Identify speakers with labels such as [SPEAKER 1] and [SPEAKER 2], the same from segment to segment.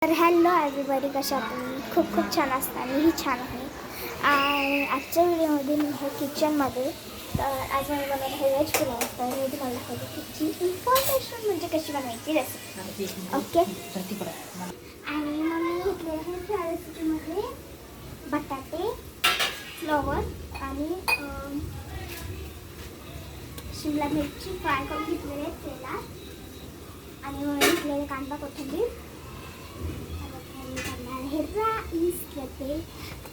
[SPEAKER 1] तर hello everybody, कशा तुम्ही? खूप छान असता. मीही छान आहे. आणि आजच्या व्हिडिओमध्ये मी आहे किचनमध्ये. तर आज मी बनवलं आहे व्हेज पुलाव. तर मी तुम्हाला दाखवते त्याची इन्फॉर्मेशन, म्हणजे कशी बनवायची रेसिपी. ओके. आणि मग मी घेतले आहे त्या रेसिपीमध्ये बटाटे, फ्लॉवर आणि शिमला मिरची फ्राय करून घेतलेले आहेत तेलात. आणि मग घेतलेले कांदा, कोथिंबीर. हे राईस करते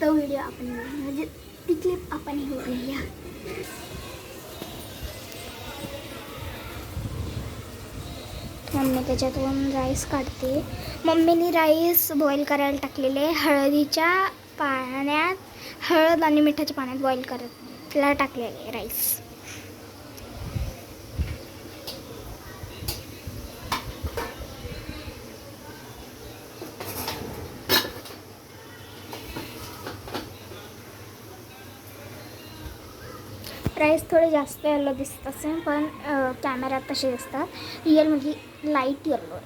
[SPEAKER 1] तो व्हिडिओ आपण म्हणजे ती क्लिप आपण बघूया. मम्मी त्याच्यातून राईस काढते. मम्मीने राईस बॉईल करायला टाकलेले हळदीच्या पाण्यात, हळद आणि मिठाच्या पाण्यात बॉईल करायला टाकलेले राईस. राईस थोडे जास्त येलो दिसत असेल, पण कॅमेऱ्यात तसे दिसतात. रिअल म्हणजे लाईट येलो.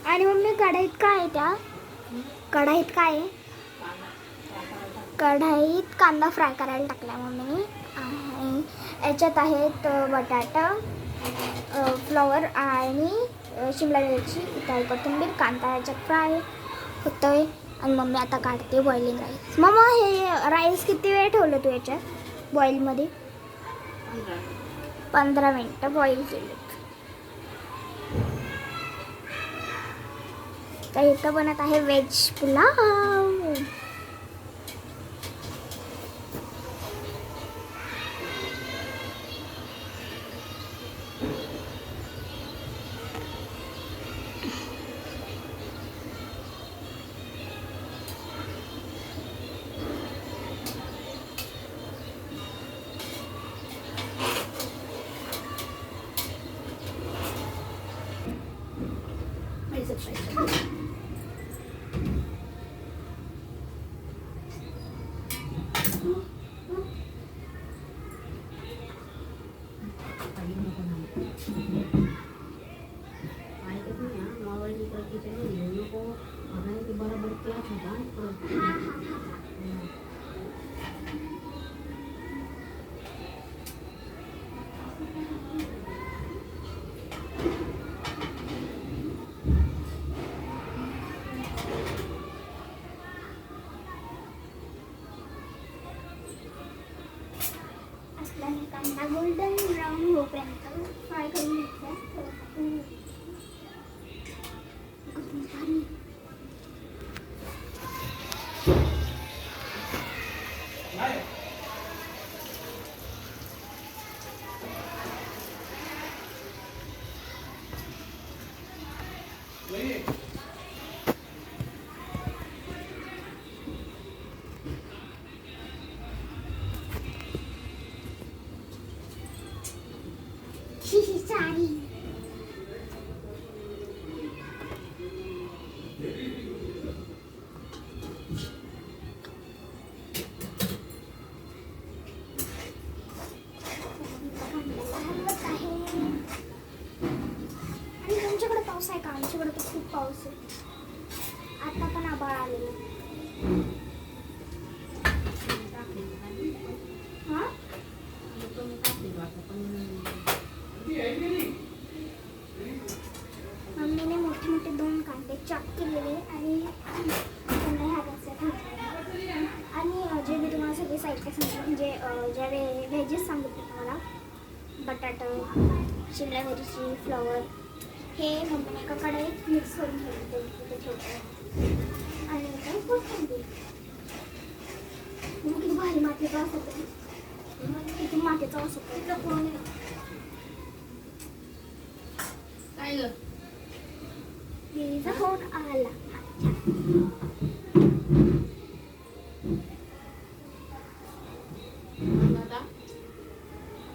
[SPEAKER 1] आणि मम्मी कढईत काय आहे? त्या कढईत काय आहे? कढईत कांदा फ्राय करायला टाकला मम्मीने. आणि याच्यात आहेत बटाटा, फ्लॉवर आणि शिमला मिरची, इथे कोथिंबीर. कांदा याच्यात फ्राय होतोय. आणि मम्मी आता काढते बॉइलिंग राईस. मम्मा, हे राईस किती वेळ ठेवलं तू याच्यात बॉईलमध्ये? 15 मिनटं बॉईल केले. तर इथं बनत आहे व्हेज पुलाव. कांदा गोल्डन ब्राऊन होईपर्यंत फ्राय करून घेतला. सारी तुमच्याकडे पाऊस आहे का? आमच्याकडे तर खूप पाऊस आहे. आता पण आभाळ आलेलं. मम्मीने मोठे मोठे 2 कांदे चॉप केलेले आणि त्यांना ह्या बॉक्सात घातले. आणि जे मी तुम्हाला सगळे साहित्य सांगितलं, म्हणजे ज्या व्हेजेस सांगितले तुम्हाला, बटाटा, शिमला मिरची, फ्लॉवर, हे मम्मीने एका कढईत मिक्स करून ठेवले. तिथे ठेवतो. आणि नंतर कोथिंबीर. किती भारी मातीचा वास होतो. किती मातीचा वास होतो. काय ग? तिचा फोन आला.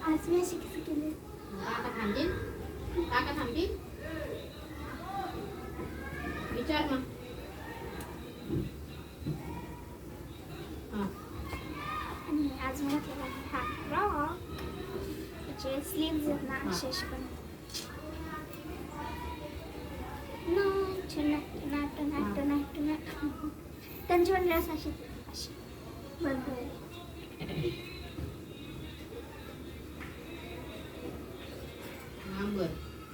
[SPEAKER 1] आज मी अशी केली.
[SPEAKER 2] काका थांबी विचार ना. हा
[SPEAKER 1] आणि आज मला केला हा फ्रॉक. त्याचे स्लीव्ज आहेत ना
[SPEAKER 2] हा.
[SPEAKER 1] असे पण नाट नाट नाट नाट नाट त्यांची पण ड्रेस अशी अशी भरपूर.
[SPEAKER 2] हा बर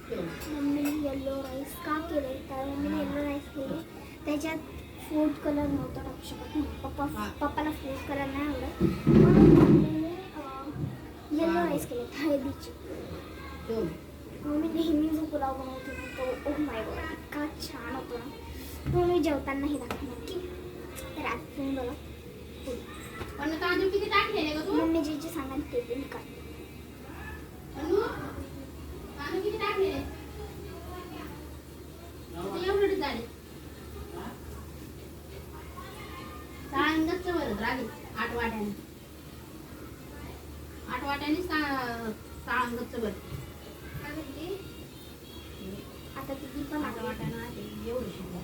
[SPEAKER 2] ठेव.
[SPEAKER 1] मम्मीने येल्लो राईस का केले कारण मम्मीने येल्लो राईस केले त्याच्यात फूड कलर नव्हता टाकू शकत नाही.
[SPEAKER 2] हा.
[SPEAKER 1] पप्पाला फूड कलर नाही आवडत म्हणून मम्मीने येल्लो राईस केले हळदीचे.
[SPEAKER 2] ठेव.
[SPEAKER 1] मम्मी नेहमी जो पुलाव बनवते ना तो ओ माय गॉड इतका छान होतो ना तो मी जेवतानाही दाखवते नक्की. तर आज तुम्ही बघा
[SPEAKER 2] पण तांदूळ किती टाकलेले ग तू?
[SPEAKER 1] मम्मी जे जे सांगाल ते पण का
[SPEAKER 2] अनु तांदूळ किती टाकलेले? किती एवढे झाले? चांगलंच बरं राहिले 8 वाट्याने. 8 वाट्याने चांगलंच बरं.
[SPEAKER 1] काय म्हणते आता किती पण
[SPEAKER 2] 8 वाट्यानं आहे एवढं शिकवा.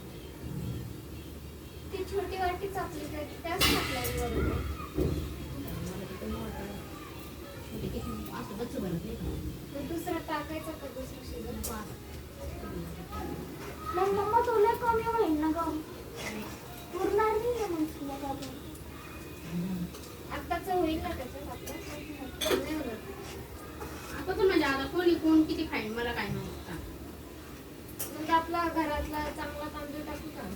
[SPEAKER 1] ती छोटी वाटी चापली तर त्याच टाकल्या बरोबर.
[SPEAKER 2] असं गच्च भरत नाही का?
[SPEAKER 1] दुसरा टाकायचा का दुसरा शिजत मग मम्मा तुला कमी होईल ना ग पुरणार नाही मग तुला का आत्ताच होईल ना त्याचं आपलं नाही होणार.
[SPEAKER 2] आता तर म्हणजे आता कोण किती खाईन मला काय माहित का.
[SPEAKER 1] म्हणजे आपला घरातला चांगला तांदूळ टाकू का